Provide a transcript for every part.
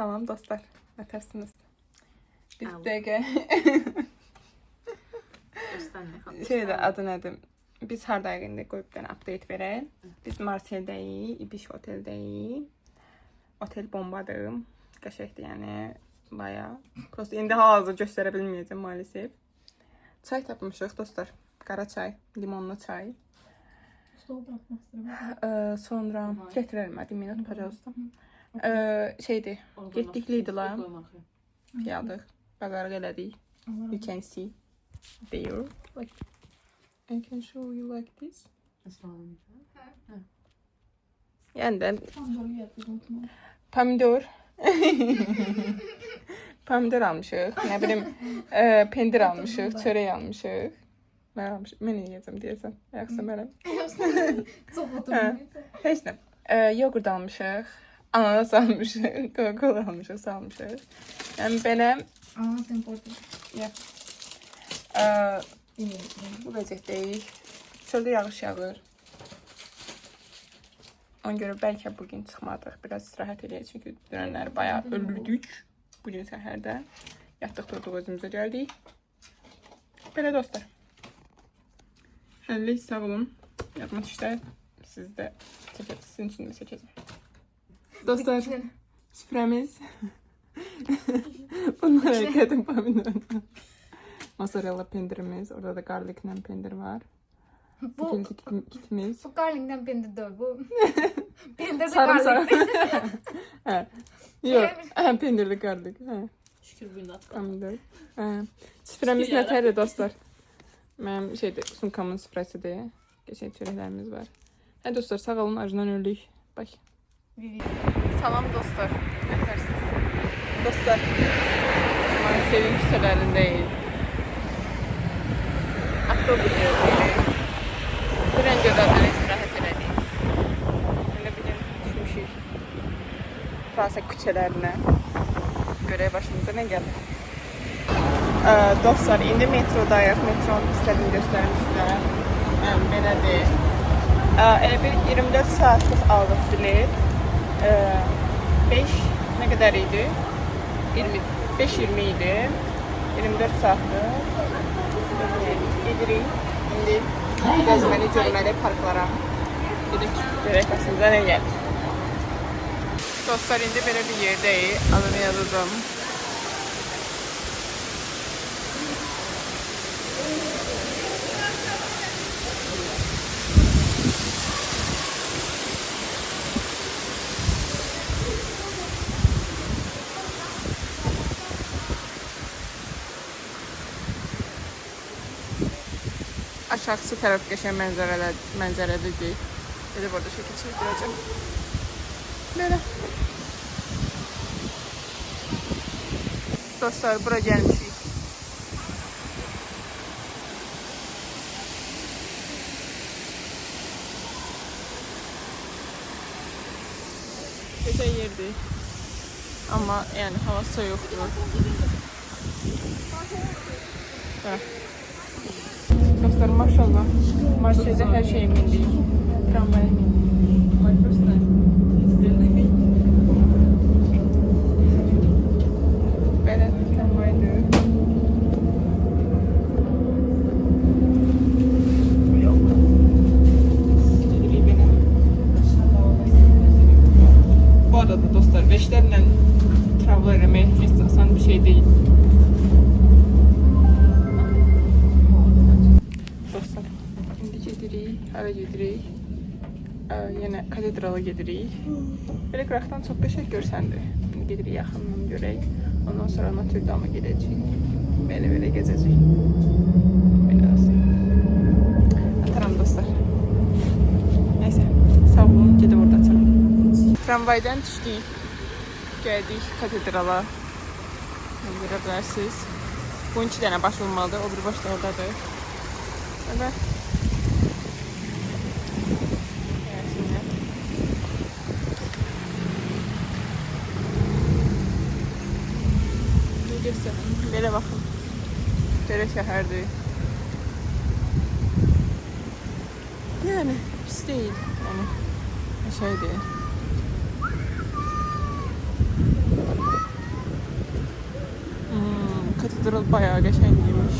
Salam dostlar. Nətərsiniz? Bir dəqiqə. Şeydə adı nədir? Biz hardayıq indi qoyub bir update verək. Biz Marseldəyik, İbiş oteldəyik. Otel bombadır. Qəşəngdir yəni bayağı. Prosta indi hal-hazır göstərə bilməyəcəm maalesef. Çay tapmışıq dostlar. Qara çay, limonlu çay. Sonra gətirərəm, 1 minut, pajazda. Şeydir, getdik Lidl-a. Piyadıq, bazarıq elədik. You can see there. Like, I can show you like this. Yəni də pomidor. Pomidor almışıq, nə bilim, pendir almışıq, çörək almışıq. Mən almışıq, mən yiyəcəm deyəsən, ayaqsa mənəm. Çox oturmuyor. Heç nə, yoğurt almışıq, ananas almışıq, Coca-Cola almışıq, salmışıq. Yəni belə... Ananas importu. Bu vəziyyətdəyik. Çöldə yağış yağır. Ona görə bəlkə bugün çıxmadıq, biraz istirahət edək, çünki dünənləri bayağı öldük. Bugün səhərdə yatdıq, durduq, özümüzə gəldik. Belə dostlar. Həllik, sağ olun. Yadıma düşdə siz də çəkəcək, sizin üçün də çəkəcək. Dostlar, süfrəmiz. Bunlar qədim pomidorlar. Mozzarella pendirimiz, orada da garliklə pendir var. Bu kitimiz. Bu garlinkdən pendir deyil, bu pendir də garlikdir. Hə. Yox, pendir də garlik. Hə. Şükür bugün atqa. Pomidor. Hə. Süfrəmiz nətərdir dostlar? Mənim şeydir, sumkamın süfrəsidir. Qəşəng çörəklərimiz var. Hə dostlar, sağ olun, acından öldük. Bax. Salam dostlar. Nətərsiniz? Dostlar, Marselin küçələrindəyik. Avtobus yürüyürük. Trencələrdən istirahət elədik. Elə bir gün düşmüşük Fransa küçələrinə. Görək başımıza nə gəlir. Dostlar, indi metrodayıq. Metronun istədiyini göstərim sizə. Belədir. Elə bir 24 saatlıq aldıq bilet. 5 nə qədər idi? 5-20 idi. 24 saatlıq. Gedirik. İndi gəzməli, görməli parklara. Görək başımıza nə gəlir. Dostlar, indi belə bir yerdəyik. Adını yazacağım. Aşağısı tərəf qəşəng mənzərəlidir. Gedib orada şəkil çəkdirəcəm. Belə. Dostlar, bura gəlmişik. Qəşəng yerdir. Amma yəni hava soyuqdur. Hə. Dostlar, maşallah, Marseldə hər şeyi mindik. Tramvaya mindik. My first time. Belə tramvaydır. Gedirik belə. Bu arada dostlar, beşlərlə travma eləmək heç asan bir şey deyil. Hara gedirik, yenə katedrala gedirik. Belə qıraqdan çox qəşəng görsəndir. Gedirik yaxından görək. Ondan sonra Notre Dame'a gedəcəyik. Belə gəzəcəyik. Belə olsun. Ataram dostlar. Nəysə, sağ olun, gedib orada açalım. Tramvaydan düşdük. Gəldik katedrala. Görə bilərsiniz. Bunun 2 dənə baş olmalıdır, o bir baş da oradadır. Evet. Belə baxın. Belə şəhərdir. Yəni, pis deyil. Yəni, şeydir. Katedral bayağı qəşəngiymiş.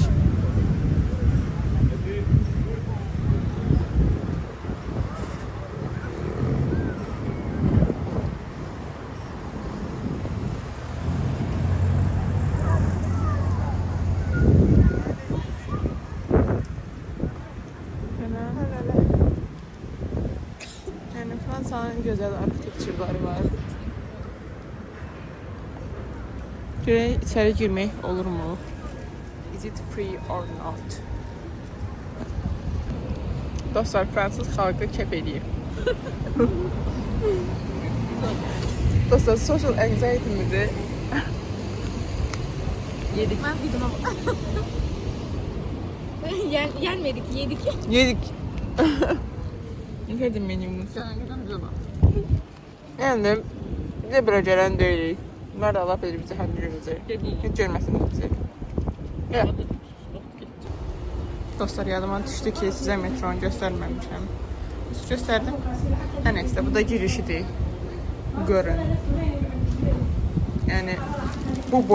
Yani Fransa'nın güzel arkitekturları var. Görək içeri girmək olur mu? Is it free or not? Dostlar, Fransız xalqı kef edir. Dostlar, social anxiety'mizi yedik. Ben videoma bak. Yenmedik, yedik. Yedik. Ne dedim menümüz? Yani bize bura gələn deyilik. Bunlar da Allah bilir bizi həm günümüzü. Hiç görməsiniz bizi. Ya. Dostlar, yadıma düşdü ki, sizə metronu göstərməmişəm. Göstərdim. Hər nəysə, bu da girişidir. Görün. Yəni, bu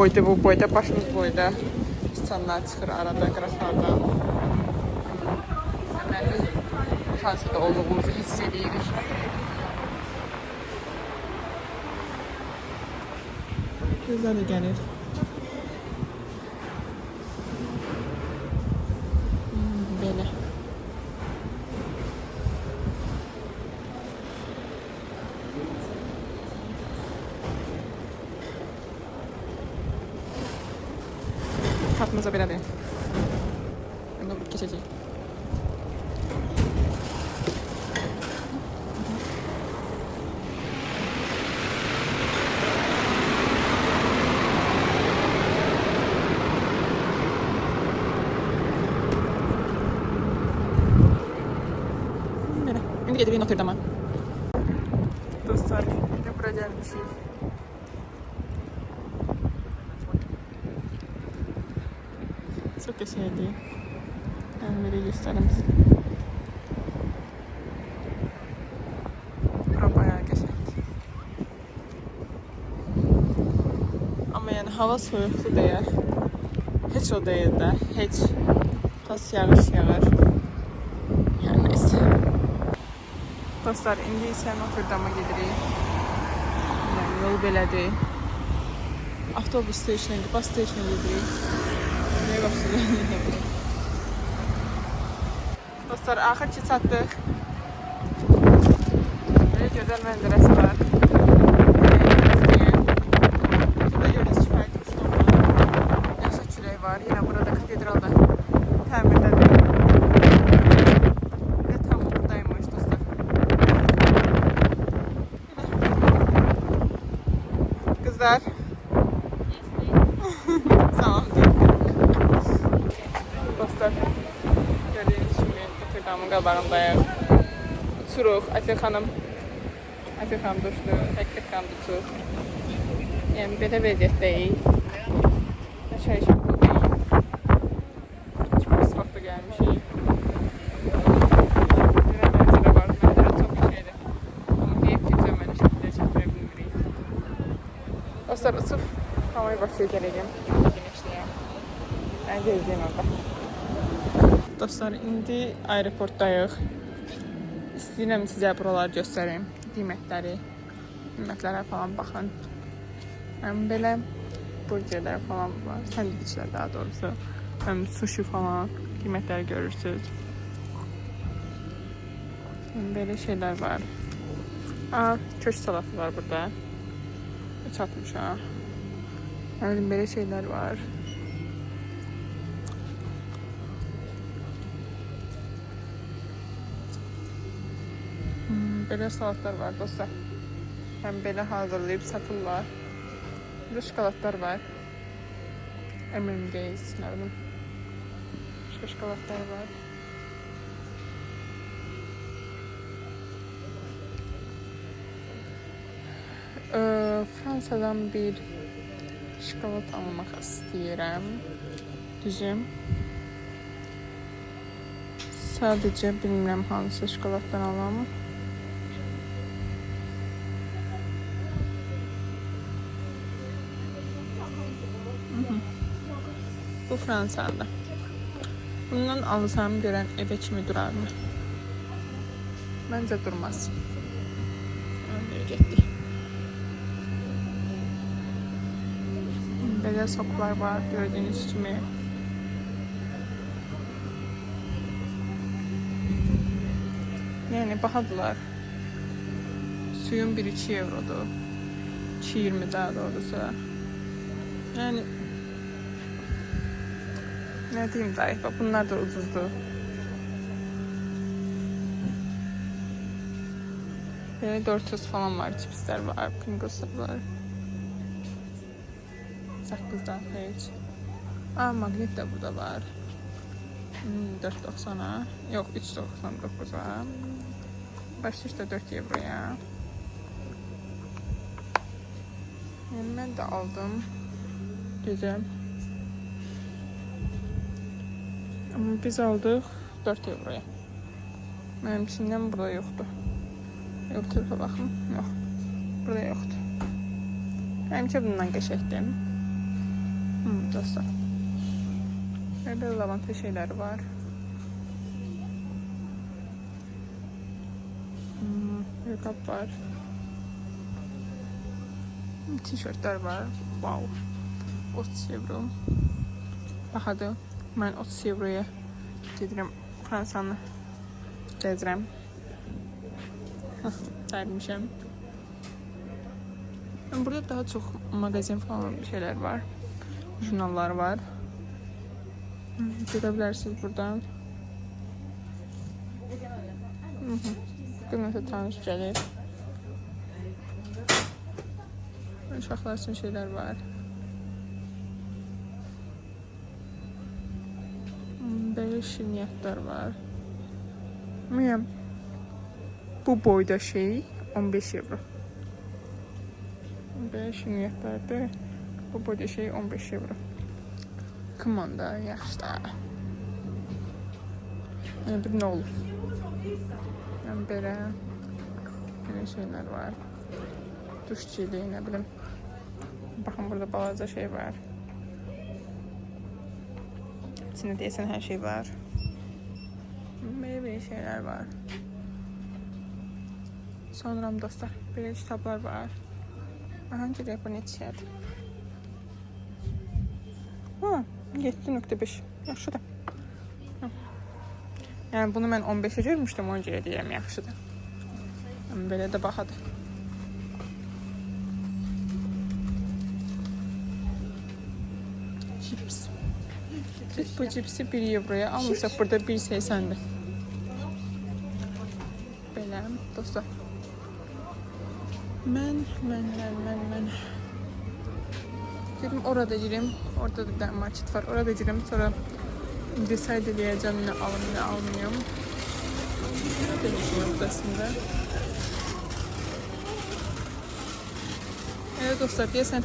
boyda, başımız boyda insanlar çıxır arada, qıraqlardan. Deməli, Fransada olduğumuzu hiss edirik. Gözler de gəlir. Belə. Tatımıza belədir. Bunu keçəcək. Şimdi gedirik Notre Dame'a. Dostlar, şimdi bura gəlmişik. Çok qəşəngdir. Ben böyle göstərim sizə. Bura bayağı qəşəng. Amma yəni hava soyuqdur deyər. Heç o deyil də, heç. Tas yağış yağar. Yəni neyse. Dostlar, indi isə Notre Dame'a gedirik. Yəni yol belədir. Avtobus station'a, bus station'a gedirik. Neye başlayacağız? Dostlar, axır ki çatdıq. Böyle gözəl mənzərəsi var. Burada gördüyünüz kifayət uçluq var. Yaşa külək var. Yine burada katedralda təmirdədir. Ve tam buradaymış dostlar. Kızlar. Tamam. Dostlar, gördüğünüz kimi Notre Dame'ın qabağındayıq. Uçuruq, Ayfer xanım düşdü, Həqiqət xanım uçur. Yəni, belə vəziyyətdəyik. Çay içmək deyil. Çox pis vaxtda gəlmişik. Bir mənzərə var, mənzərə çox şeydir. Amma heyif ki, cəməli şəkildə çəkdirə bilmirik. Dostlar, uçub havayı başlayıb gələcəm. Güneşliyəm. Ben gezdim orada. Dostlar, indi aeroportdayıq. İstəyirəm sizə buraları göstəreyim. Qiymətlərə falan baxın. Həm belə burgerlər falan var. Sandviçlər daha doğrusu. Həm sushi falan qiymətləri görürsünüz. Həm belə şeylər var. Köşk salatı var burada. Çatmış ha. Həm belə şeylər var. Belə salatlar var dostlar. Həm belə hazırlayıb satırlar. Burada şokoladlar var. M&M's, nə bilim. Başqa şokoladlar var. Fransadan bir şokolad almaq istəyirəm. Düzüm. Sadəcə bilmirəm hansı şokoladdan alam. Bu Fransa'da. Bundan alsam görən evə kimi durarmı? Məncə durmaz. Öyle getdik. Belə soklar var gördüğünüz kimi. Yani bahadılar. Suyun biri 2 eurodur. 2.20 daha doğrusu. Yani ne diyeyim Tayfa, bunlar da ucuzdu. Böyle Doritos falan var, chipsler var, Pringles'lar var. Sakızlar hiç. Aa, magnet de burada var. 4.90'a. Yok, 3.99'a. Başlık da 4 euroya. Yani ben de aldım. Güzel. Ama biz aldık 4 euroya. Benim içinden burada yoktu. Yok, tarafa bakın. Yok. Burada yoktu. Həmişə bundan qəşəkdim. Dostlar. Böyle lavanta şeyler var. Make-up var. Tişörtler var. Wow. 30 euro. Bahadır. Ben 30 euroya gedirəm Fransanı gəzirəm. Dərmişəm. Burada daha çok magazin falan şeyler var. Jurnallar var. Görebilirsiniz buradan. Gümrüte tanış gəlir. Uşaqlar üçün şeyler var. Böyle şirniyyatlar var. Bilmiyorum. Bu boyda şey 15 euro. Böyle şirniyyatlardır. Bu boyda şey 15 euro. Komanda yaxşı da. Yani bir ne olur. Yani böyle şeyler var. Duş jeli, ne bileyim. Bakın burada balaca şey var. İçinde deyəsən her şey var. Böyle şeyler var. Sonra dostlar böyle kitaplar var. Hangi Japon çiçeği? Ha, 7.5. Yaxşıdır. Yani bunu mən 15'e görmüşdüm, ona görə deyirəm yaxşıdır. Belə də bahadır. Cips. Biz bu cipsi 1 euroya almışıq, burada 1.80'dir. Belə dostlar. Mən. Dedim orada gireyim. Orada da bir tane market var. Orada gireyim. Sonra decide edeceğim ne alım ne almayayım. Ne düşünüyorum aslında. Evet dostlar, deyəsən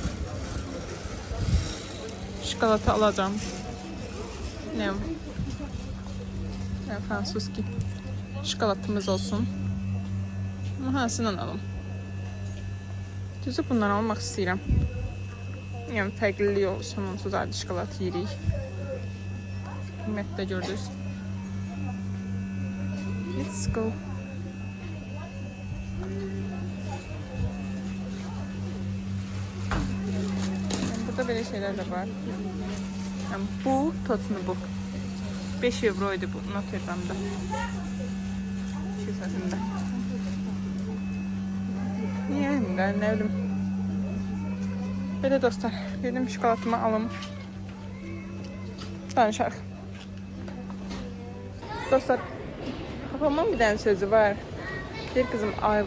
şokolata alacağım. Ne? Yani Fransuski. Şokolatımız olsun. Hansından alım. Düzü bundan almaq istəyirəm. Yəni fərqlilik olsun, onsuz adi şokolad yeyirik. Qiymətdə gördünüz. Let's go. Yani burada böyle şeyler de var. Yani bu Tottenham 5 euroydu bu Notre Dame'da. Şifasında. Yani ben ne bileyim. Böyle dostlar, dedim şokolatımı alım. Danışaq. Dostlar, babamın bir tane sözü var. Bir kızım ayğıl,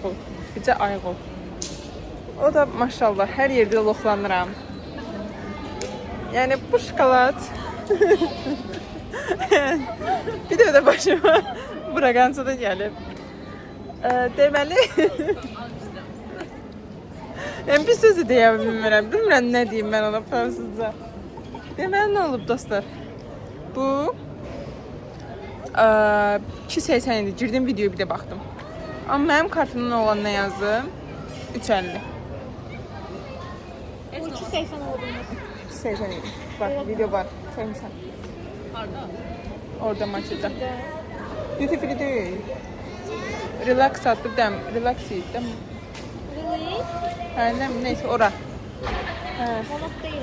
bircə ayğıl. O da maşallah her yerde loxlanıram. Yani bu şokolat bir de başıma buragansa da gelip deməli yani bir sözü deyə bilmirəm ne diyeyim ben ona fransızca. Deməli ne olub dostlar? Bu 2.80 idi. Girdim videoya bir de baxdım. Amma mənim kartımdan olan nə yazdı? 3.50. O 2.80 olduğunu. 80 idi. Bak, video var. Çəkmirsən. Orada marketdə. Duty free deyil. Relax adlı bir dəm. Relax idi də. Really? Hə, neyse ora. Hə. Monat değil.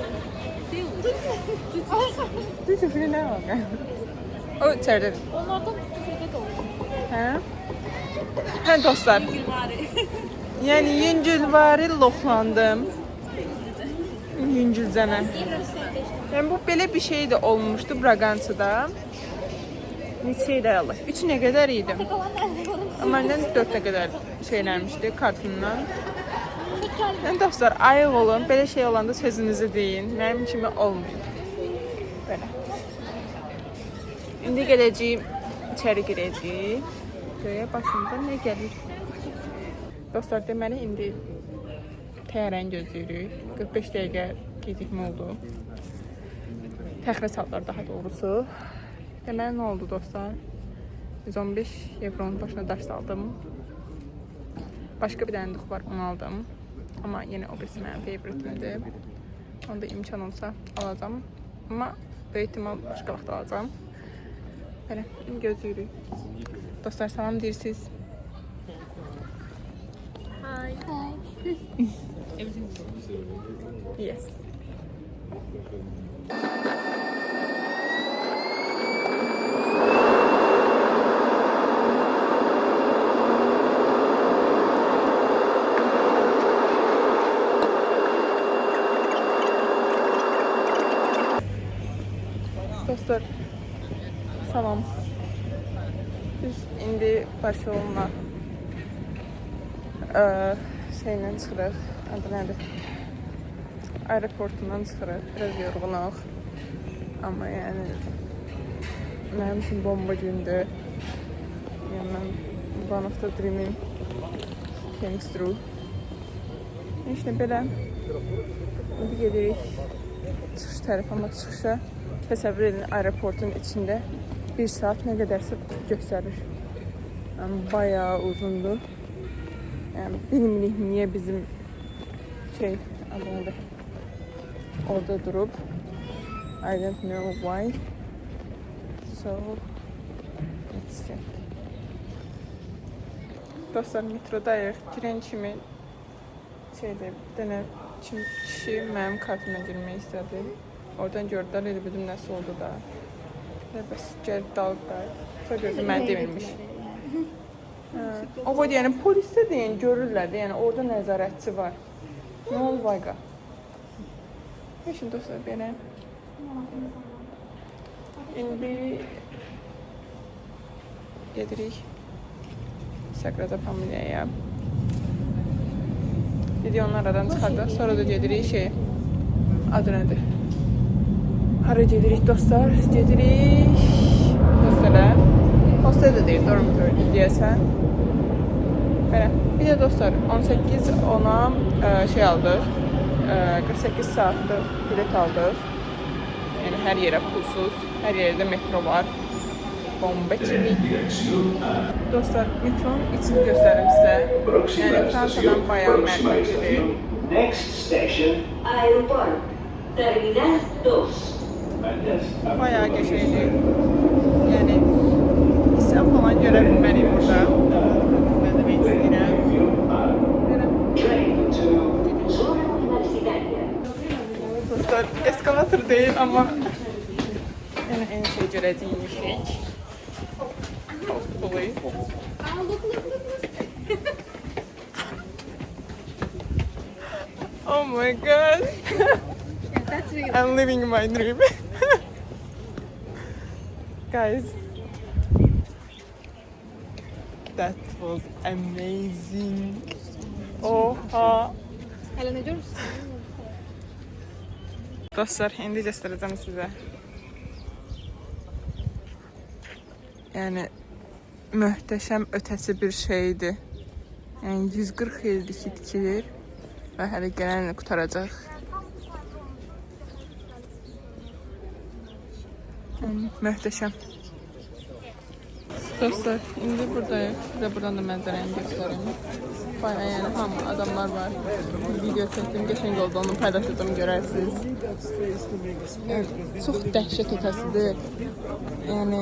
Duty free nə var? O içəridə. Onlardan tüfeğe de olsun. Hə? Hə dostlar. Yəni yüngülvari loxlandım. Yüngülcənə. Yəni bu belə bir şey də olmuşdu Bragansada. Neçə ilə alır? 3 nə qədər idi? Amma məndən 4 nə qədər şeylərmişdi kartından. Yəni dostlar, ayıq olun. Belə şey olanda sözünüzü deyin. Mənim kimi olmayın. Belə. İndi gələcəyim, içəri girəcəyim. Göyə başımda nə gəlir? Dostlar, deməli indi təyyarəni gözləyirik. 45 dəqiqə gecikmə oldu. Təxirə saatlar daha doğrusu. Deməli nə oldu dostlar? 115 evronun başına daş saldım. Başqa bir dənə dux var, onu aldım. Amma yenə o birisi mənim favoritimdir. Onda imkan olsa alacağım. Amma böyük ihtimal başqa vaxt alacağım. Belə, gözləyirik. Dostlar, salam deyirsiniz. Hi. Yes. Dostlar, salam. Biz indi Barcelona şeylə çıxırıq. Adı nədir? Aeroportundan çıxırıq. Biraz yorğunuq. Amma yəni mənim üçün bomba gündür. Yəni mən one of the dreaming came through. İşte belə. İndi gedirik çıxış tərəf, amma çıxışa təsəvvür edin, aeroportun içində 1 saat nə qədərsə göstərir. Yəni bayağı uzundur. Yəni bilmirik niyə bizim şey adı orada durub. I don't know why. So let's see. Dostlar, metrodayıq. Girən kimi şeydə bir dənə kişi mənim kartıma girmək istədi. Oradan gördülər, elə bildim nəsə oldu da. Bəs gəlib dalıblar. Sonra gözüm mən demirmiş. O var, yəni polisdə də yəni görürlər də, yəni orada nəzarətçi var. Nə olub ayqa? Şimdi dostlar belə. İndi gedirik Sagrada Familia'ya. Videonu aradan çıxardıq. Sonra da gedirik şey. Adı nədir? Hara gedirik dostlar? Gedirik hostele. Hostel də deyil, dormitory deyəsən. Belə. Bir də dostlar 18-10'a şey aldıq. 48 saatlıq bilet aldıq. Yəni hər yerə pulsuz. Hər yerdə metro var. Bomba kimi. Dostlar, metronun içini göstərim sizə. Yəni Fransadan bayağı mərkəzidir. Next station, Aeroport. Terminal 2. Bayağı qəşəngdir. Yəni insan falan görə bilmərik burada. Nə demək istəyirəm. Train to Zona Universitaria. Dostlar, eskalator deyil, amma yəni en şey görəcəyik. Hopefully. Oh my god. That's really I'm living my dream. Guys, that was amazing. Oha. Hele ne diyorsun? Dostlar, indi göstereceğim size. Yani möhtəşəm ötəsi bir şeydi. Yəni 140 ildir ki tikilir və hələ gələnlə qutaracaq. Yəni möhtəşəm. Dostlar, indi buradayıq. Sizə buradan da mənzərəni göstərim. Bayağı yəni hamı adamlar var. Video çəkdim, qəşəng oldu, onu paylaşacağım, görərsiniz. Çox dəhşət ötəsidir. Yəni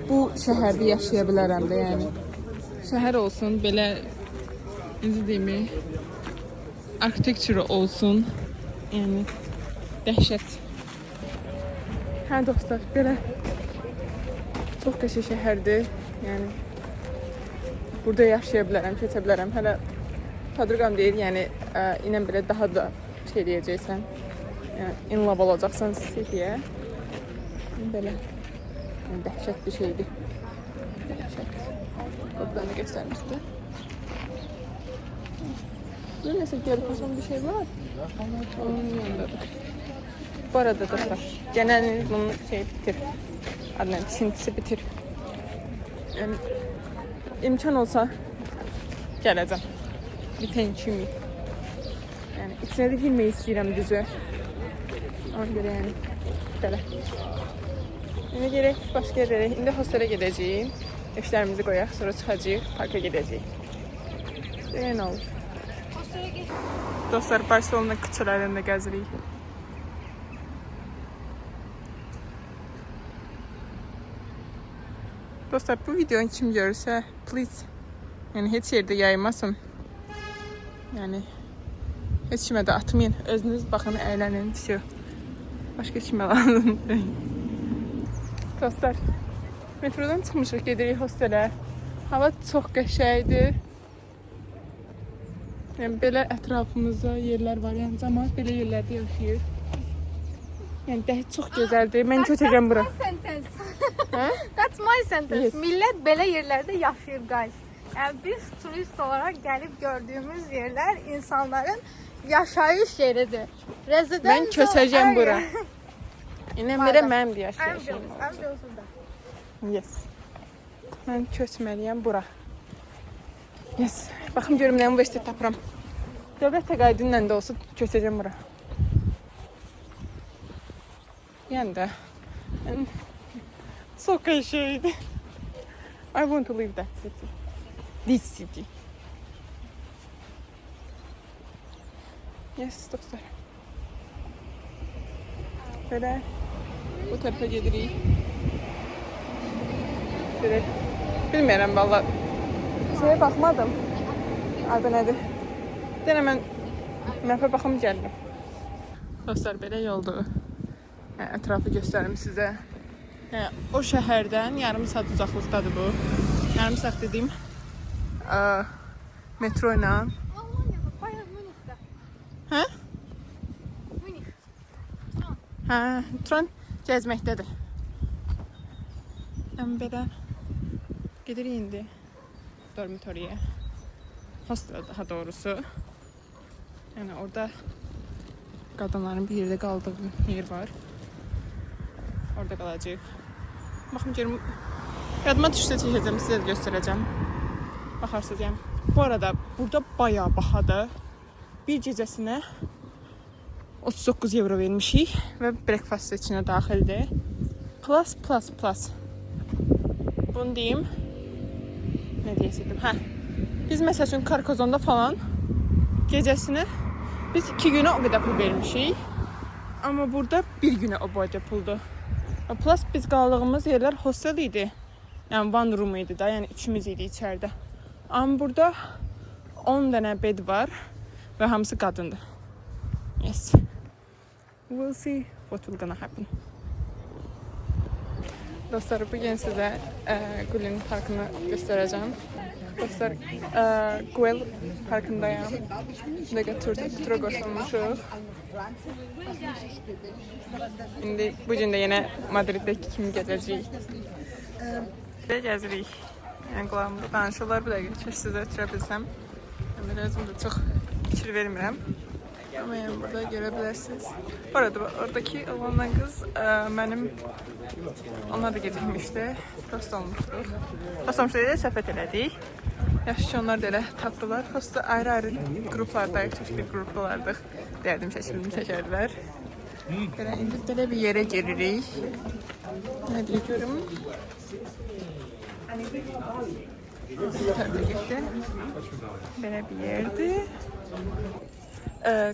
bu şəhərdə yaşaya bilərəm də, yəni. Şəhər olsun, belə necə deyim, architecture olsun. Yəni dəhşət. Hə dostlar, belə çox qəşəng şəhərdir. Yəni burada yaşaya bilərəm, keçə bilərəm. Hələ Padırqam deyir, yəni inən belə daha da şey deyəcəksən. Yəni in love olacaqsan City'yə. Belə dəhşət bir şeydir. Dəhşət. Qoplarını göstərmişdi. Burada nəsə görüyorsun bir şey var. Onun yanındadır. Bu arada dostlar, genelde bunun şey bitir. Adından tişintisi bitir. Yani imkan olsa gələcəm. Bitən kimi. Yəni içinə də girmək istəyirəm düzü. Ona görə yəni belə. İndi gerək başqa yerlərə. İndi hostelə gedəcəyik. Eşlərimizi qoyaq, sonra çıxacağıq, parka gedəcəyik. Deyən olur. Dostlar, Barcelona küçələrində gəzirik. Dostlar, bu videonu kim görürsə, please, yəni heç yerdə yaymasın. Yəni heç kimə də atmayın. Özünüz baxın, əylənin, всё. Başqa kimə lazım deyil. Dostlar, metrodan çıxmışıq, gedirik hostelə. Hava çox qəşəngdir. Yəni belə ətrafımızda yerlər var, yəni cəmaət belə yerlərdə yaşayır. Yəni dəhşət çox gözəldir. Mən köçəcəm bura. That's my sentence. Yes. Millət belə yerlərdə yaşayır guys. Yəni biz turist olarak gəlib gördüyümüz yerlər insanların yaşayış yeridir. Residence Mən köçəcəm area. bura. İnən belə mənim də yaşayışım. I'm da. Yes. Mən köçməliyəm bura. Yes. Baxım görüm nə universitet tapıram. Dövlət təqaüdünlə də olsa köçəcəm bura. Yəni də çox qəşəngdir. I want to leave that city. This city. Yes, dostlar. Belə bu tərəfə gedirik. Belə bilmirəm valla. Şeye baxmadım. Adı nədir? Denə mən mapə baxım gəldim. Dostlar, belə yoldur. Ətrafı göstərim sizə. O şəhərdən yarım saat uzaqlıqdadır bu. Yarım saat dediyim metro ilə. Hə? Hə, metron gəzməkdədir. Yəni belə gedirik indi dormitoriya. Hostel daha doğrusu. Yəni orada qadınların bir yerdə qaldığı yer var. Orada qalacağıq. Baxım görüm. Yadıma düşsə çəkəcəm, sizə də göstərəcəm. Baxarsınız yəni. Bu arada burada bayağı bahadır. Bir gecəsinə 39 euro vermişik və breakfast içinə daxildir. Plus. Bunu deyim. Nə deyəcəkdim? Hə. Biz məsəl üçün Karkozonda falan gecəsini biz 2 günə o qədər pul vermişik. Amma burada 1 günə o boyda puldur. Plus biz qaldığımız yerlər hostel idi. Yəni one room idi da, yəni üçümüz idi içəridə. Amma burada 10 dənə bed var və hamısı qadındır. Yes. We'll see what will gonna happen. Dostlar, bugün sizə Gulin parkını göstərəcəm. Dostlar, Güell parkındayım. Burada tura qoşulmuşuq. İndi bu gün də yenə Madriddəki kimi gəzəcəyik. Belə gəzirik. Yəni qulağımda danışırlar, bir dəqiqə keçir sizə ötürə bilsəm. Mən özüm də çox fikir vermirəm. Amma yəni burada görə bilərsiniz. Bu arada oradakı oğlanla qız mənim onlar da gecikmişdi. Dost olmuşduq. Dost olmuşduq deyə söhbət elədik. Yaxşı ki onlar da elə tapdılar. Prosta ayrı-ayrı qruplardayıq, çeşitli qruplardıq. Dərdim şəkilini çəkərdilər. Belə indi belə bir yerə gelirik. Nə deyək görüm? Tövbe getdi. Belə bir yerdir.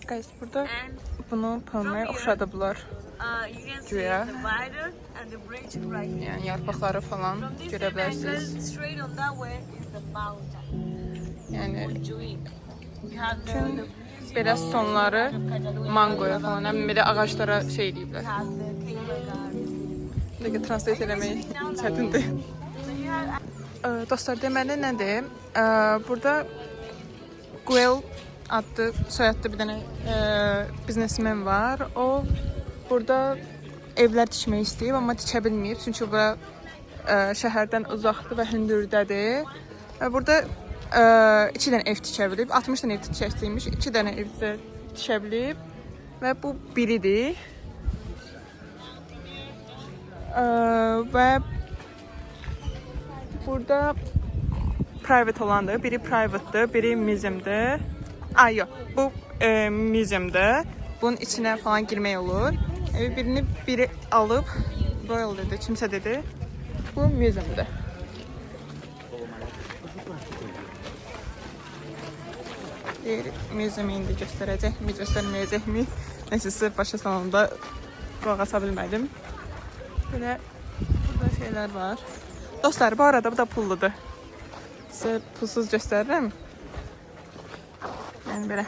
Guys, burada bunu palmaya oxşadıblar. Güya. Yəni yarpaqları falan görə bilərsiniz. Yəni bütün belə sonları mangoya falan, həmin belə ağaclara şey deyiblər. Dəqiq translate eləmək çətindir. Dostlar, deməli nədir? Burada Guel adlı, soyadlı bir dənə biznesmen var. O burada evlər tikmək istəyib, amma tikə bilməyib. Çünki bura şəhərdən uzaqdır və hündürdədir. Burada 2 dənə ev tikə bilib. 60 dənə ev tikəcəymiş. 2 dənə ev tikə bilib. Və bu biridir. Və burada private olandır. Biri private'dır, biri museum'dır. Yox, bu museum'dır. Bunun içinə falan girmək olur. Birini biri alıb, Royal dedi, kimsə dedi. Bu museum'dır. Museum'u indi göstərəcəkmi, göstərməyəcəkmi? Neyse, size başa salonda qulaq asa bilmədim. Belə burada şeylər var. Dostlar, bu arada bu da pulludur. Size pulsuz göstərirəm. Yəni belə.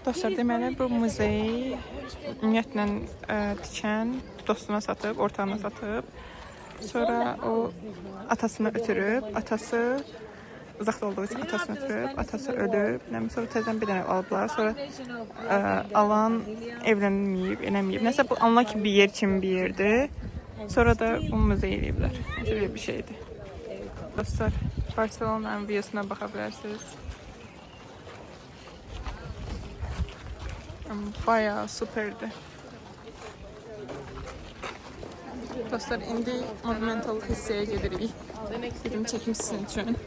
Dostlar, deməli bu muzeyi ümumiyyətlə tikən dostuna satıb, ortağına satıb. Sonra o atasını ötürüb, atası uzaqda olduğu üçün atasını ötürüb, atası ölüb. Sonra təzən bir dənə alıblar. Sonra alan evlənməyib, eləməyib. Nəsə bu alınan kimi bir yer kimi bir yerdir. Sonra da bu muzey eləyiblər. Necə bir şeydir. Dostlar, Barcelona'nın videosuna baxa bilərsiniz. Bayağı süperdi. Dostlar, indi monumental hissəyə gedirik. Dedim çəkim sizin üçün.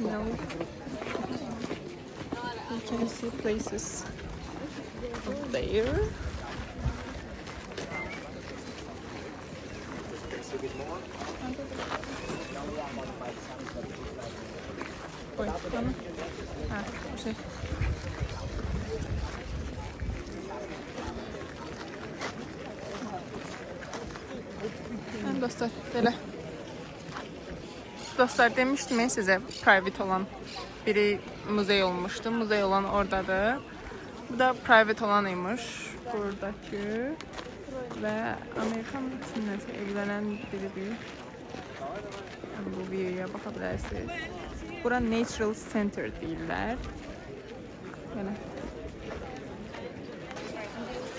No. You can see places up there. Oy, tamam. Bu şey. Dostlar, belə. Dostlar, demiştim ben size private olan biri muzey olmuştu. Muzey olan oradadır. Bu da private olanıymış. Buradaki. Ve Amerikan kimləsə evlenen biridir. Bu videoya bakabilirsiniz. Bura Natural Center deyirlər. Yəni.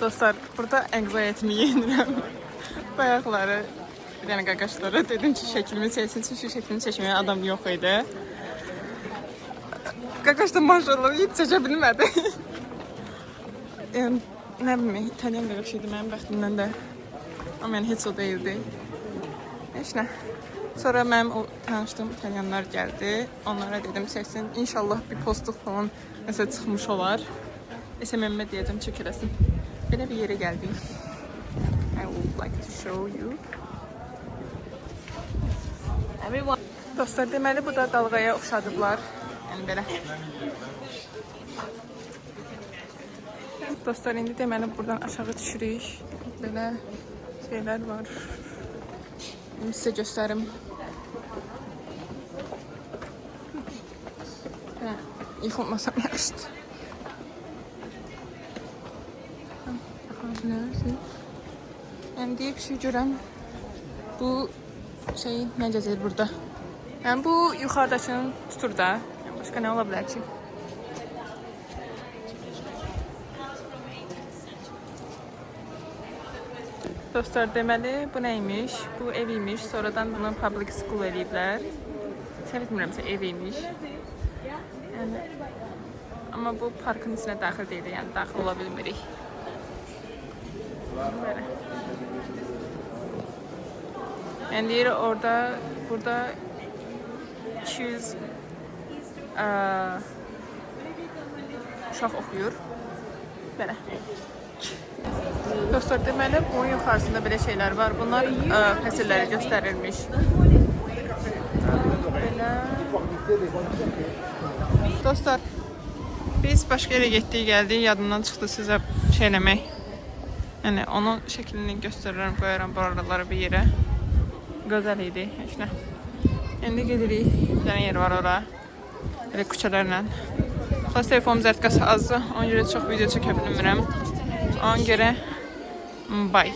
Dostlar, burada anxiety-mi yenirəm. Bayaqları bir dənə qaqaşlara dedim ki, şəklimi çəksin. Çünki şəklimi çəkməyə adam yox idi. Qaqaş da maşallah hiç çəkə bilmədi. Yəni, nə bilmək, İtalyan qaqaş idi mənim bəxtimdən də. Amma yəni heç o deyildi. Heç nə. Sonra mənim o tanışdığım İtalyanlar gəldi. Onlara dedim çəksin. İnşallah bir postluk falan nəsə çıxmış olar. SMM-ə deyəcəm çəkirəsin. Belə bir yerə gəldik. I would like to show you. Dostlar, deməli bu da dalğaya oxşadıblar. Yəni belə. Dostlar, indi deməli buradan aşağı düşürük. Belə şeylər var. Sizə göstərim. Yıxılmasam yaxşıdır. Yəni deyib şey görəm. Bu şey nə gəzir burada? Yəni bu yuxarıdakını tutur da. Yəni başqa nə ola bilər ki? Dostlar, deməli bu nəymiş? Bu eviymiş. Sonradan bunu public school eləyiblər. Səhv etmirəmsə eviymiş. Yəni, amma bu parkın içinə daxil deyil, yəni daxil ola bilmirik. Böyle. Yəni deyir orada, burada 200 uşaq oxuyur. Belə. Dostlar, deməli bunun yuxarısında belə şeylər var. Bunlar fəsilləri göstərilmiş. Belə. Dostlar, biz başqa yerə getdik, gəldik, yadımdan çıxdı sizə şey eləmək. Yəni onun şəklini göstərirəm, qoyaram buralara bir yerə. Gözəl idi, heç nə. İndi gedirik, bir dənə yer var ora. Belə küçələrlə. Xlas telefonum zərtqası azdır, ona görə çox video çəkə bilmirəm. Ona görə bye.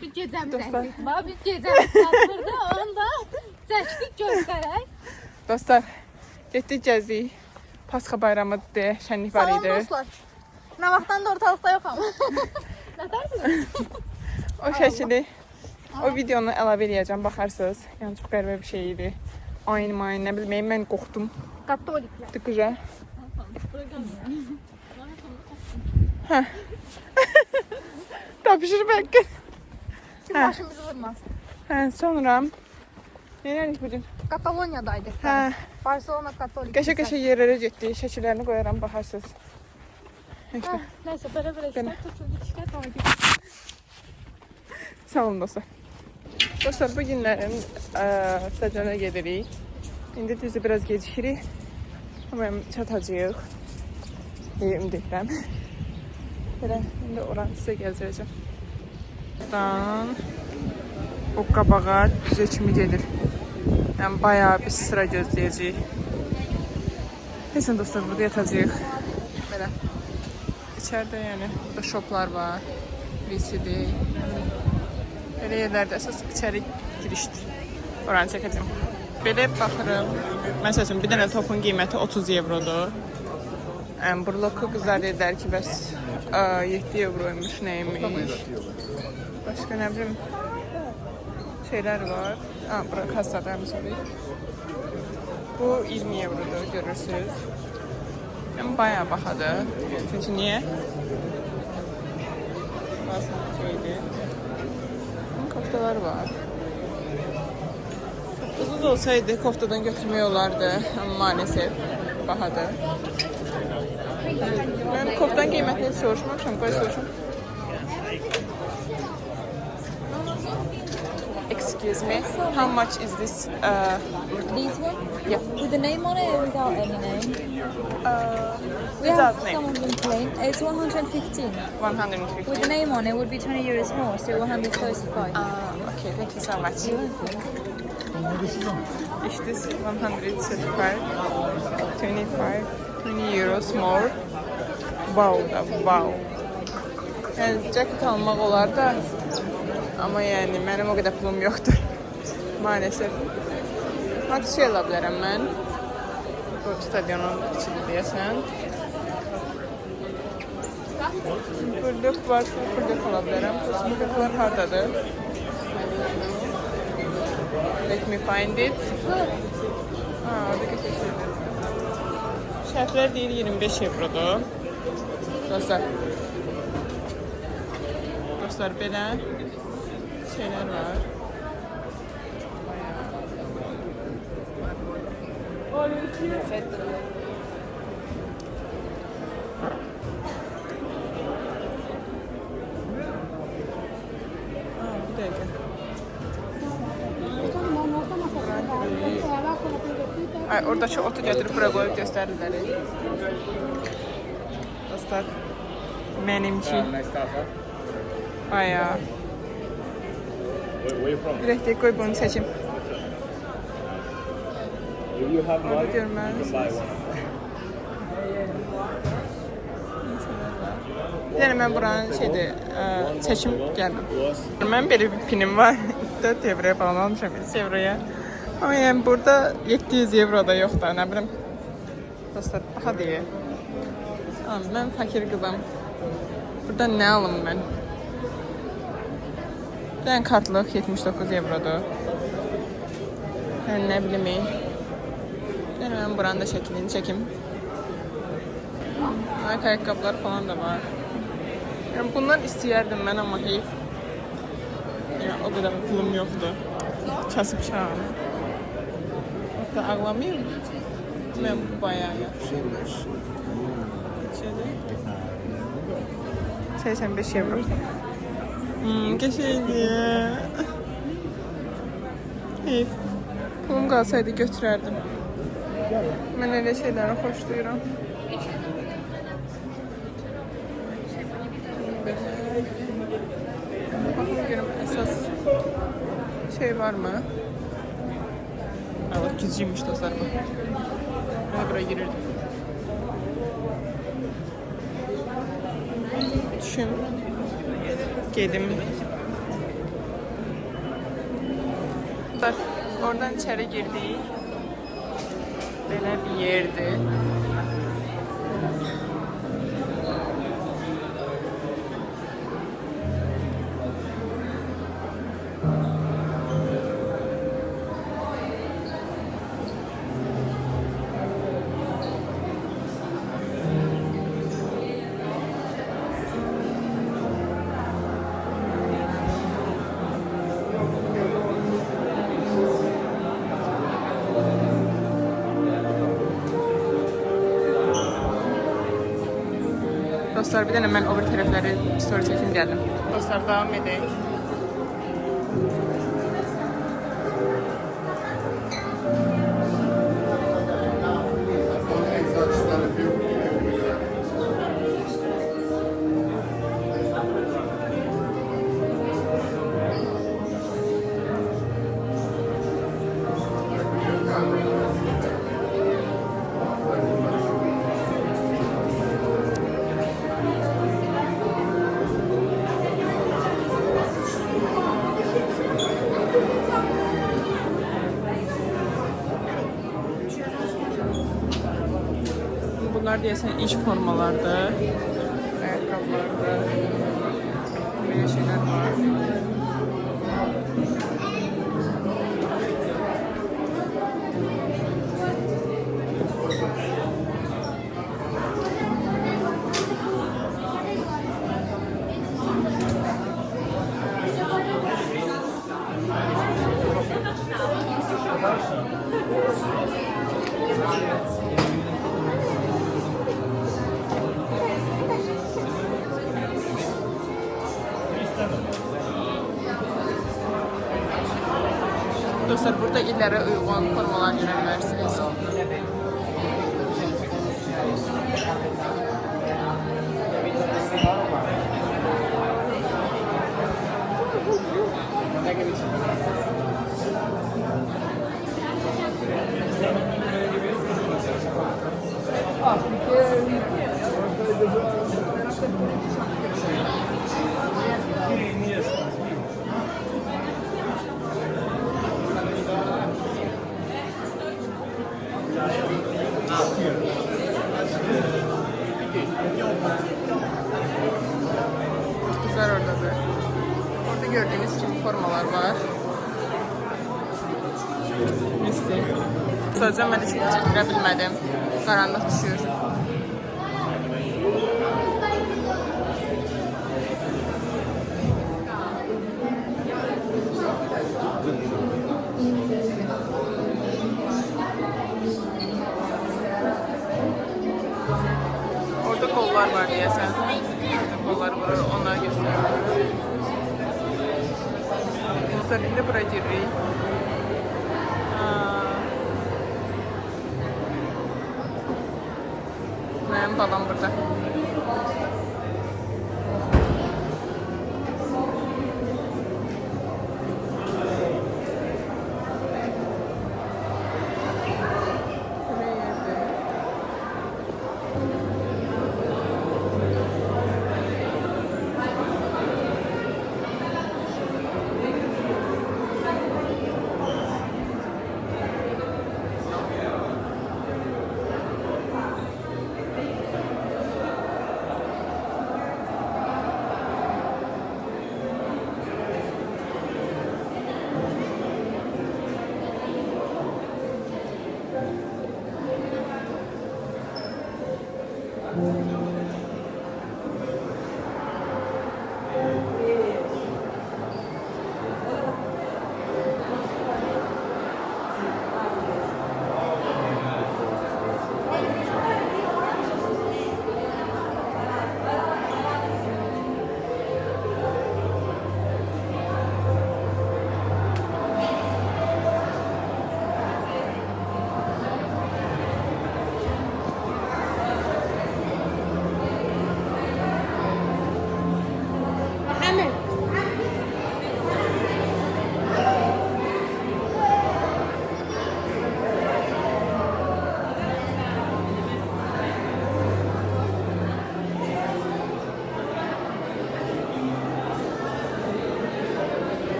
Bir gecəmizdən. Bir gecəmiz çatırdı, onu da çəkdik göstərək. Dostlar, getdik gəzdik. Pasxa bayramı deyə şənlik var idi. Salam dostlar. Nə vaxtdan da ortalıqda yoxam. Nə dərsiniz? O şəkili, o videonu əlavə eləyəcəm, baxarsınız. Yəni çox qəribə bir şey idi. Ayın, nə bilməyim, mən qorxdum. Katoliklər. Tıkıca. Hə. Tapışır bəlkə. Kim başımızı vurmaz. Hə, sonra neylədik bugün? Kataloniyadaydık. Hə, Barcelona Katolik. qəşə-qəşə yerlərə getdik. Şəkillərini qoyaram, baxarsınız. İşte. Nəysə, belə-belə işlər tutuldu, işlər tabii. Sağ olun dostlar. Dostlar, bu günlərin stadiona gedirik. İndi düzü biraz gecikirik. Amma çatacağıq. Ümidliyəm. Belə, indi oranı sizə gəzdirəcəm. Buradan o qabağa düzə kimi gedir. Yəni bayağı bir sıra gözləyəcəyik. Neyse dostlar, burada yatacağıq. Belə. İçəridə yəni burada shoplar var. VCD. Belə yerlərdə əsas içəri girişdir. Oranı çəkəcəm. Belə baxırım. Məsələn, bir dənə topun qiyməti 30 evrodur. Burloku qızlar dedilər ki, bəs 7 evroymuş, nəymiş. Başqa nə bilim şeylər var. Bura kassadır həmsəli. Bu 20 evrodur, görürsünüz. Yəni bayağı baxadır. Çünki niyə? Bazen şeydir. Koftalar var. Ucuz olsaydı koftadan götürmək olardı. Amma maalesef bahadır. Ben koftanın qiymətini soruşmamışam, qoy soruşum. Excuse me, how much is this? These one? Yeah. With a name on it or without any name? We Without have name. some of them plain. It's 115. 150. With the name on it would be 20 euros more, so 135. Okay, thank you so much. You're welcome. Is this 135, 25, 20 euros more. Wow, wow. Yəni ceket almaq olar da, amma yəni mənim o qədər pulum yoxdur. Maalesef. Hatta şey ala bilərəm mən. Bu stadionun içində deyəsən. Burluk varsa burluk ala bilərəm. Burluklar hardadır? Let me find it. Orada götürsünüz. Şərtlər deyir 25 evrodur. Dostlar. Dostlar, belə şeylər var. Bir dəqiqə. Ay, oradakı otu gətirib bura qoyub göstərirlər. Dostlar, mənimki bayağı. Direkt deyək, qoy bunu seçim. Orada görməlisiniz. Yəni mən buranın seçim gəlməm. Mən belə bir pinim var. 4 evroya falan almışam, 3 evroya. Amma yəni burada 700 evro da yox da, nə bilim. Dostlar, baxa deyir. Mən fakir qızam. Burada nə alım mən? Bir dənə kartlıq 79 evrodur. Yəni nə bilim. Yəni mən buranın da şəklini çəkim. Ayaqqabılar falan da var. Yani bundan istəyərdim mən, amma heyf. Yəni o qədər pulum yoxdur. Kasıb çağım. Hatta ağlamayım. Mən bayağı yaxşıymış. Şöyle. 85 euro. Geçeydi. Heyf. Pulum qalsaydı götürərdim. Mən elə şeyləri xoşlayıram. Bakın görüm əsas şey var mı? Allah gücüymüş dostlar bu. Ben buraya girirdim. Düşün. Gedim. Oradan içeri girdik. Belə bir yerdi. Dostlar bir dənə mən o bir tərəfləri story çəkim gəldim. Dostlar devam edək. Bunlar deyəsən iş formalardır. Ayaqqabılardır. Böyle şeyler var. Dostlar burada illərə uyğun formalar görə bilərsiniz. Kızlar oradadır. Orada gördüğünüz gibi formalar var. Misli. Sadece ben hiç çəkirə bilmədim. Qaranlıq düşür. Orada kollar var deyəsən. Kollar var, onları göstərir. Dostlar, indi bura giririk. Mənim babam burada.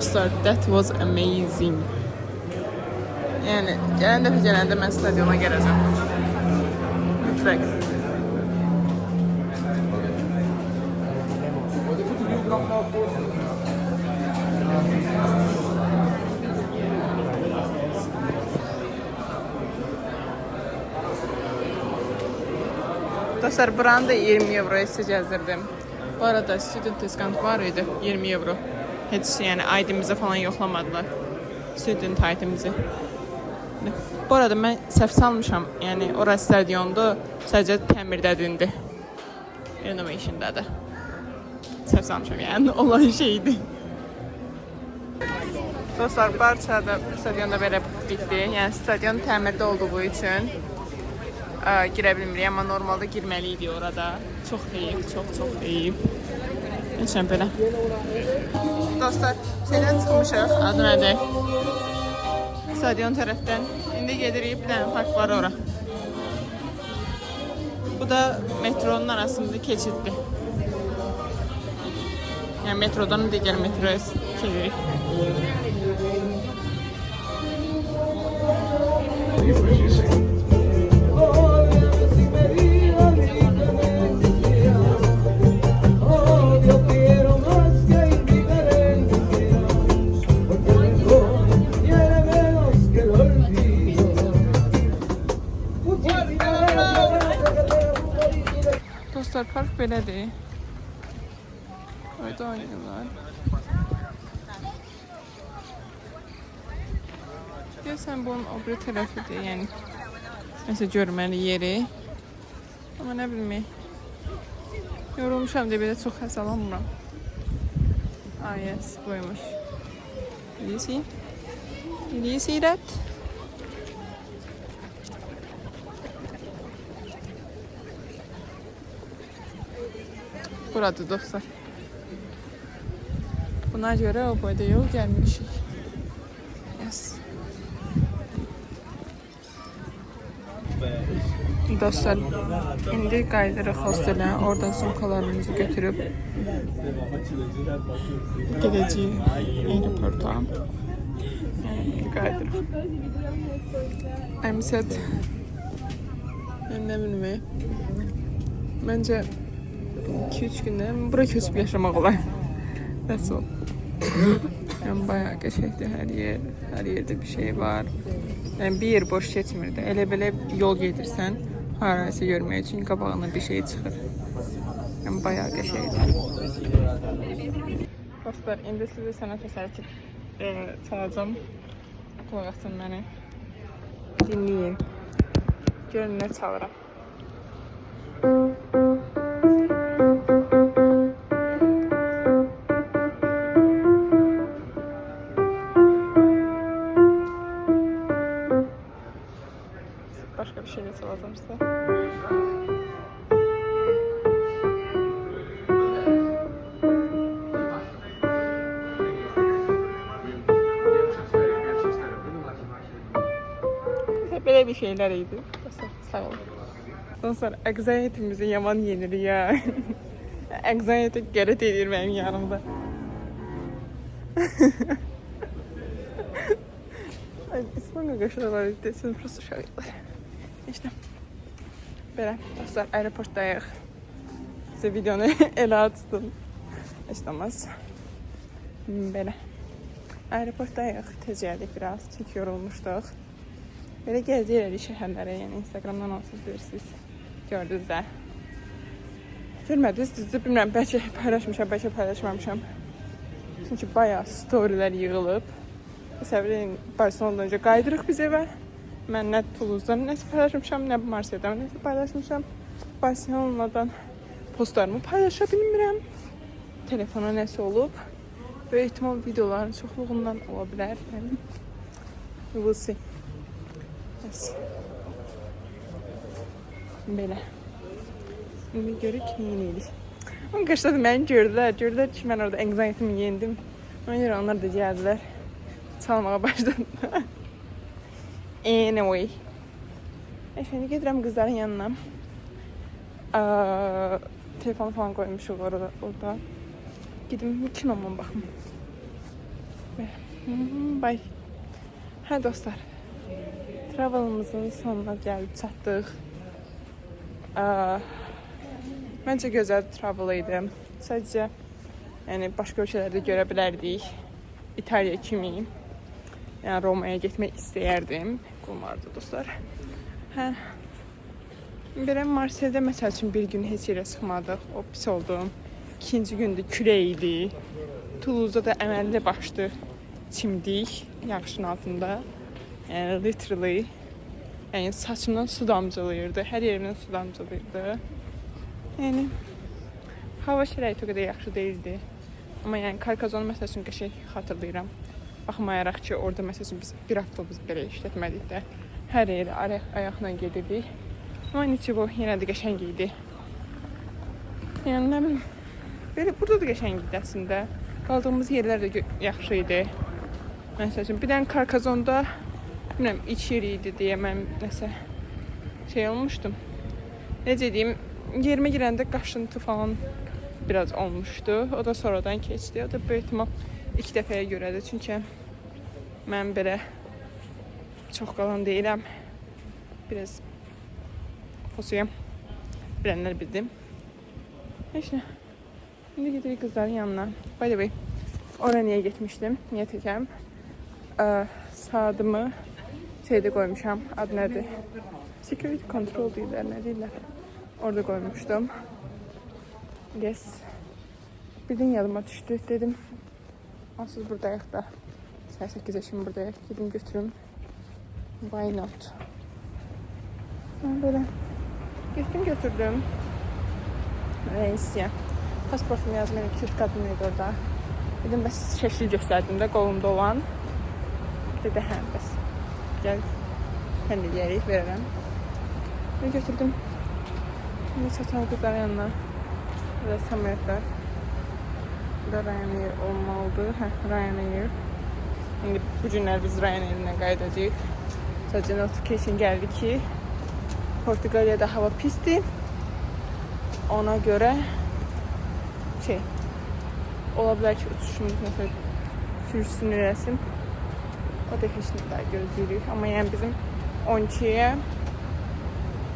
Dostlar, that was amazing. Yəni, gələn dəfə gələndə mən stadiona gələcəm. Mütləq. Dostlar, buranı da 20 euroya sizə gəzdirdim. Bu arada student discount var idi, 20 euro. Heç yəni ID-mizi falan yoxlamadılar. Student ID-mizi. Bu arada mən səhv salmışam. Yəni ora stadiondur, sadəcə təmirdədir. Renovationdadır. Səhv salmışam, yəni olan şeydir. Dostlar, Barçada stadionda belə bitdi. Yəni stadion təmirdə olduğu üçün girə bilmirik, amma normalda girməli idi orada. Çox heyif, çox heyif. Neçən belə. Dostlar, şeydən çıxmışıq, adı nədir? Stadion tərəfdən. İndi gedirik, bir dənə park var ora. Bu da metronun arasında keçiddir. Yəni metrodan digər metroya gedirik. Dostlar, park belədir. Orada oynayırlar. Deyəsən bunun o biri tərəfidir, yəni nəsə görməli yeri. Amma nə bilmək. Yorulmuşam deyə belə çox həsəlanmıram. Yes, buymuş. Did you see? Did you see that? Burada dostlar. Buna görə o boyda yol gəlmişik. Yes. Dostlar, indi qaydırıq hostelə. Oradan sumkalarımızı götürüb gedəcəyik aeroporta. Qaydırıq. Əmsət. Nə bilmək. Məncə 2-3 gündə bura köçüb yaşamaq olar. That's all. Yəni bayağı qəşəngdir hər yer. Hər yerdə bir şey var. Yəni bir yer boş keçmirdi. Elə belə yol gedirsən, harası görmək üçün qabağına bir şey çıxır. Yəni bayağı qəşəngdir. Dostlar, indi sizə sənət əsəri çalacağım. Qulaq asın məni. Dinləyin. Görün nə çalıram. Başka bir şey de çalacağım size. Böyle bir şeyler iyiydi. Sağ olun. Dostlar, anxiety'mizi yaman yenir ya. Anxiety geret edir benim yanımda. Ay, İsmail arkadaşlar var, desin prosto şarkılar. İşte. Belə, dostlar, aeroportdayıq. Sizə videonu elə açdım. İşləməz. Belə. Aeroportdayıq, tez gəldik biraz, çünki yorulmuşduq. Belə gəzirik şəhərlərə, yəni Instagramdan olsunuz bilirsiniz. Gördünüz də. Görmədiniz, düzdür, bilmirəm, bəlkə paylaşmışam, bəlkə paylaşmamışam. Çünki bayağı storylər yığılıb. Səvrin Barcelona'dan önce qaydırıq biz evə. Mən nə Toulouse'dan nəsə paylaşmışam, nə Marseille'dən nəsə paylaşmışam. Barcelona'dan postlarımı paylaşa bilmirəm. Telefona nəsə olub. Böyük ehtimal videoların çoxluğundan ola bilər. We will see. Yes. Belə. İndi görük neyilik. Ama qaşladı məni gördülər. Gördülər ki, mən orada anxiety'mi yendim. Ona görə onlar da gəldilər. Çalmağa başladılar. Anyway. Şimdi gedirəm qızların yanına. Telefonu falan koymuşuq orada. Gidim kinoma baxım. Bay. Hə dostlar. Travelımızın sonuna gəlib çatdıq. Məncə gözəl travel idi. Sadəcə yəni başqa ölkələrdə görə bilərdik. İtaliya kimi. Yəni Romaya getmək istəyərdim. Qomardı dostlar. Hə. Belə Marseldə məsəl üçün bir gün heç yerə çıxmadıq. O pis oldu. İkinci gündə külək idi. Toulouse-da da əməlli başlı çimdik yağışın altında. Yəni literally yəni saçımdan su damcılayırdı. Hər yerimdən su damcılayırdı. Yəni hava şəraiti o qədər yaxşı deyildi. Amma yəni Carcassonne məsəl üçün qəşəng xatırlayıram. Baxmayaraq ki, orada məsəl üçün biz bir avtobus belə işlətmədik də hər yerə ayaqla gedirdik. Amma neçə bu yenə də qəşəng idi. Yəni nə bilim belə burada da qəşəng idi əslində. Qaldığımız yerlər də yaxşı idi. Məsəl üçün bir dənə Carcassonne-da bilmirəm iç yeri idi deyə mən nəsə şey olmuşdum. Necə deyim, yerimə girəndə qaşıntı falan biraz olmuşdu. O da sonradan keçdi. O da böyük ehtimal 2 dəfəyə görədir. Çünki mən belə çox qalan deyiləm. Biraz posuyam. Bilənlər bildim. Heç nə. İndi gedirik qızların yanına. By the way, oraya niyə getmişdim? Niyə təkəm? Saatımı şeydə qoymuşam. Adı nədir? Security control deyirlər, nə deyirlər? Orada qoymuşdum. Yes. Birdən yadıma düşdü. Dedim, onsuz buradayıq da. Saat 8-ə kimi buradayıq. Gedim götürüm. Why not? Ben böyle getdim götürdüm. Neyse. Pasportumu yazmaya Türk qadınıydı orada. Dedim bəs şəkil göstərdim də qolumda olan. Dedi hə bəs. Gəl. Sən də gəlib verərəm. Ve götürdüm. Şimdi çatan qızların yanına. Burada samolyotlar. Burada Ryanair olmalıdır. Hə, Ryanair. Şimdi bu günlər biz Ryanair-ilə qayıdacağıq. Sadəcə notification gəldi ki, Portugaliyada hava pisdir. Ona görə ola bilər ki, uçuşumuz məsələn sürüsün eləsin. O da heç nə daha gözləyirik. Amma yəni bizim 12-yə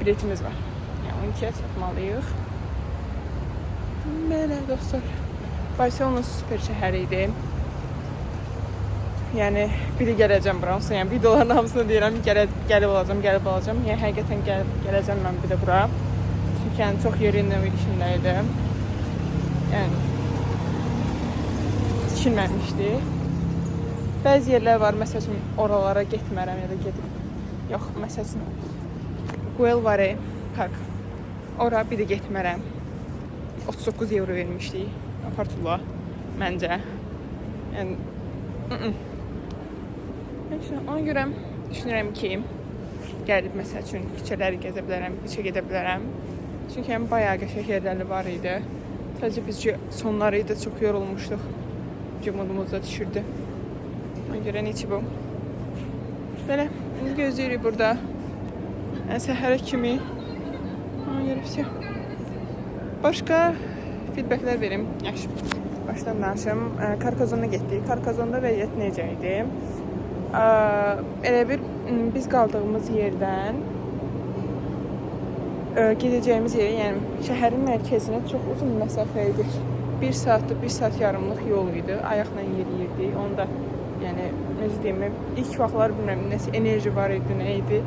biletimiz var. Yəni 12-yə çatmalıyıq. Belə dostlar. Barcelona süper şəhər idi. Yəni biri gələcəm bura. Yəni videoların hamısını deyirəm, gəlib alacam. Yəni həqiqətən gələcəm mən bir də bura. Çünki yəni çox yerində işindəydim. Yəni tikilməmişdi. Bəzi yerlər var, məsəl üçün oralara getmərəm ya da gedib. Yox, məsəl üçün Guelvare Park. Ora bir də getmərəm. 39 euro vermişdik. Apartula məncə. Yəni ona görə düşünürəm ki, gəlib məsəl üçün küçələri gəzə bilərəm, içə gedə bilərəm. Çünki yəni bayağı qəşəng yerləri var idi. Sadəcə biz sonları idi, çox yorulmuşduq. Cumhurumuz da düşürdü. Ona görə neçə bu. Belə, indi gözləyirik burada. Yəni səhərə kimi. Ona görə bir başqa feedbacklər verim. Yaxşı, başdan danışım. Carcassonne-a getdik. Carcassonne-da vəziyyət necə idi? Elə bir biz qaldığımız yerdən gedəcəyimiz yerə, yəni şəhərin mərkəzinə çox uzun məsafə idi. 1 saatda 1 saat yarımlıq yol idi. Ayaqla yeriyirdik. Onu da yəni necə deyim, ilk vaxtlar bilmirəm nəsə enerji var idi, nə idi.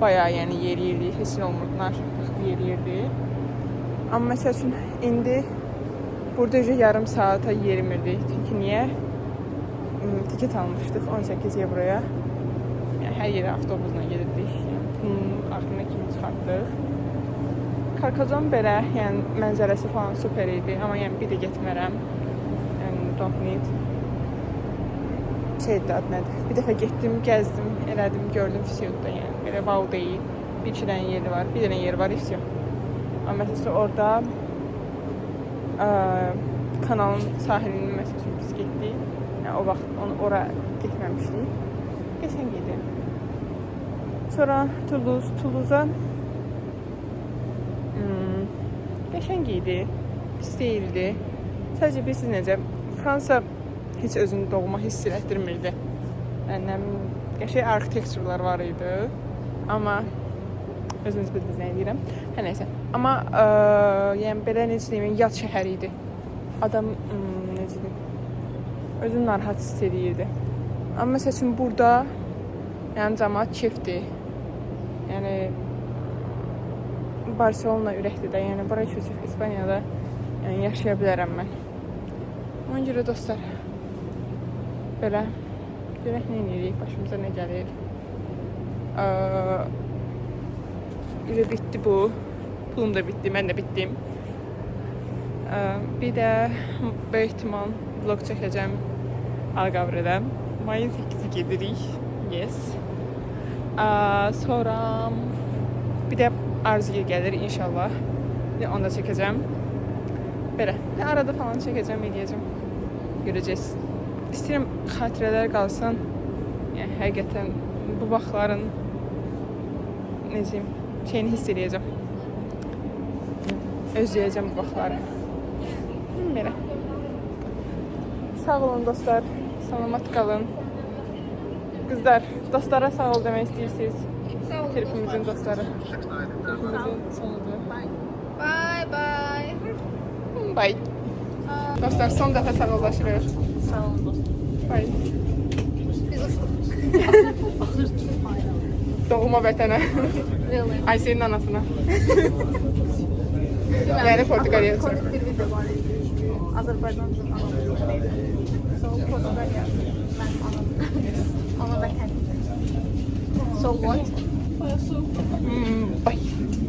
Bayağı yəni yeriyirdik. Heç nə olmurdu, narışıqlıq yeriyirdik. Amma məsəl üçün indi burada yarım saata yerimirdik. Çünki niyə? Tiket almışdıq 18 euroya. Yəni hər yerə avtobusla gedirdik. Yəni bunun axırına kimi çıxartdıq. Carcassonne belə, yəni mənzərəsi falan super idi. Amma yəni bir də getmərəm. Yəni don't need. Şeydir adı nədir? Bir dəfə getdim, gəzdim, elədim, gördüm Fisiotda. Yəni belə wow deyil. Bir iki dənə yeri var. Bir dənə yeri var Fisiot. Amma məsələn orada kanalın sahilinin məsələn biz getdik. Yəni o vaxt ora getməmişdik. Qəşəng idi. Sonra Toulouse-a qəşəng idi. Pis deyildi. Sadəcə bilirsiniz necə? Fransa heç özünü doğma hiss elətdirmirdi. Yəni qəşəng arxitekturlar var idi. Amma özünüz bildiniz nə deyirəm. Hər nəysə. Amma yəni belə necə deyim, yad şəhər idi. Adam necə deyim, özünü narahat hiss edirdi. Amma məsəl üçün burada yəni cəmaət kefdir. Yəni Barselona ürəkdir də. Yəni bura köçüb İspaniyada yəni yaşaya bilərəm mən. Ona görə dostlar belə görək nə edirik, başımıza nə gəlir. Bir bitti bu. Pulum da bitti, mən də bitdim. Bir də böyük ehtimal vlog çəkəcəm Alqavrədə. Mayın 8-i gedirik. Yes. Sonra bir də Arzuya gəlir inşallah. Onu da çəkəcəm. Belə. Arada falan çəkəcəm, edəcəm. Görəcəyiz. İstəyirəm xatirələr qalsın. Yəni həqiqətən bu vaxtların necəyim, şeyini hiss edəcəm. Özləyəcəm bu vaxtları. Belə. Sağ olun dostlar. Salamat qalın. Qızlar, dostlara sağ ol demək istəyirsiniz. Sağ olun. Telefimizin dostları. Telefimizin sonudur. Bye bye. Bye. Dostlar, son dəfə sağollaşırıq. Sağ olun dostum. Bye. Biz uçtuk. Doğma vətənə. Really? Ayşe'nin anasına. Yəni Portuqaliya uçuruq. Komik bir video var. Azərbaycan'ın anamızın. So Portuqaliya. Ben anam. Ana vətən. So what? Bye.